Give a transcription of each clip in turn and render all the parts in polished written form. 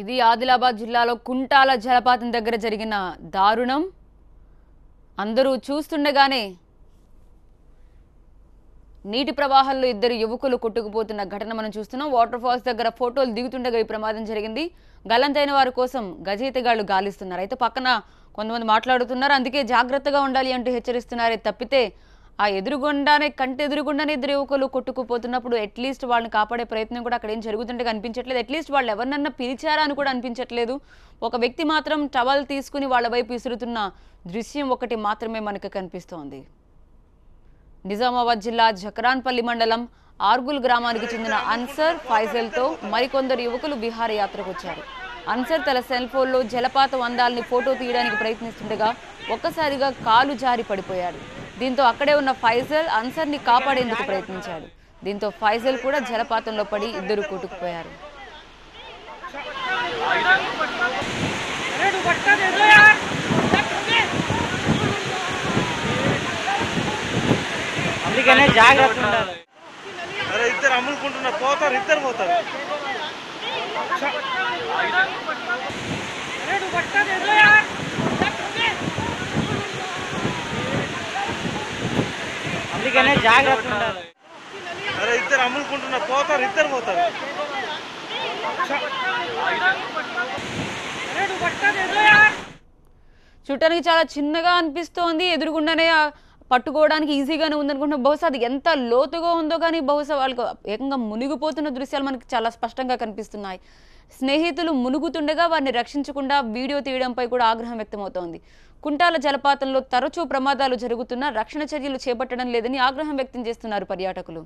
ఇది ఆదిలాబాద్ జిల్లాలో కుంటాల జలపాతం దగ్గర జరిగిన దారుణం. అందరూ చూస్తుండగానే నీటి ప్రవాహంలో ఇద్దరు యువకులు కొట్టుకుపోతున్న ఘటన మనం చూస్తున్నాం. వాటర్ ఫాల్స్ దగ్గర ఫోటోలు దిగుతుండగా ఈ ప్రమాదం జరిగింది. గల్లంతైన వారి కోసం గజయితగాళ్లు గాలిస్తున్నారు. అయితే పక్కన కొంతమంది మాట్లాడుతున్నారు. అందుకే జాగ్రత్తగా ఉండాలి అంటూ హెచ్చరిస్తున్నారే తప్పితే ఆ కంటి ఎదురుగుండానే ఇద్దరు యువకులు కొట్టుకుపోతున్నప్పుడు అట్లీస్ట్ వాళ్ళని కాపాడే ప్రయత్నం కూడా అక్కడ ఏం జరుగుతుంటే కనిపించట్లేదు. అట్లీస్ట్ వాళ్ళు ఎవరినన్నా పిలిచారా అని కూడా అనిపించట్లేదు. ఒక వ్యక్తి మాత్రం టవల్ తీసుకుని వాళ్ళ వైపు విసురుతున్న దృశ్యం ఒకటి మాత్రమే మనకు కనిపిస్తోంది. నిజామాబాద్ జిల్లా జకరాన్పల్లి మండలం ఆర్గుల్ గ్రామానికి చెందిన అన్సర్ ఫైజల్తో మరికొందరు యువకులు విహారయాత్రకు వచ్చారు. అన్సర్ తన సెల్ ఫోన్లో జలపాతం అందాలని ఫోటో తీయడానికి ప్రయత్నిస్తుండగా ఒక్కసారిగా కాలు జారి పడిపోయాడు. దీంతో అక్కడే ఉన్న ఫైజల్ అన్సర్ని కాపాడేందుకు ప్రయత్నించాడు. దీంతో ఫైజల్ కూడా జలపాతంలో పడి ఇద్దరు కొట్టుకుపోయారు. అందుకనే జాగ్రత్త ఉండాలి. అరే ఇద్దరు అమ్ముకుంటున్నారు, పోతారు, ఇద్దరు పోతారు. అందుకనే జాగ్రత్త ఉండాలి. అరే ఇద్దరు అమ్ముకుంటున్నారు, పోతారు, ఇద్దరు పోతారు. చూడటానికి చాలా చిన్నగా అనిపిస్తోంది. ఎదురుగుండానే పట్టుకోవడానికి ఈజీగానే ఉందనుకుంటున్నా. బహుశా అది ఎంత లోతుగా ఉందో కానీ బహుశా వాళ్ళకి ఏకంగా మునిగిపోతున్న దృశ్యాలు మనకి చాలా స్పష్టంగా కనిపిస్తున్నాయి. స్నేహితులు మునుగుతుండగా వారిని రక్షించకుండా వీడియో తీయడంపై కూడా ఆగ్రహం వ్యక్తమవుతోంది. కుంటాల జలపాతంలో తరచూ ప్రమాదాలు జరుగుతున్నా రక్షణ చర్యలు చేపట్టడం లేదని ఆగ్రహం వ్యక్తం చేస్తున్నారు పర్యాటకులు.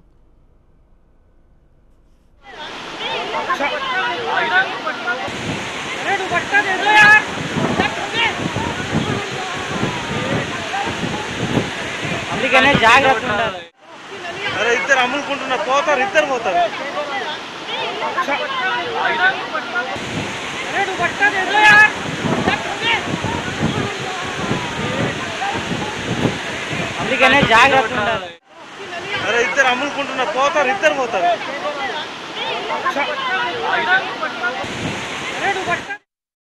అందుకనే జాగ్రత్త ఉండాలి. అరే ఇద్దరు అమ్ముకుంటున్నారు, పోతారు, ఇద్దరు పోతారు. అందుకనే జాగ్రత్త ఉండాలి. అరే ఇద్దరు అమ్ముకుంటున్నారు, పోతారు, ఇద్దరు పోతారు.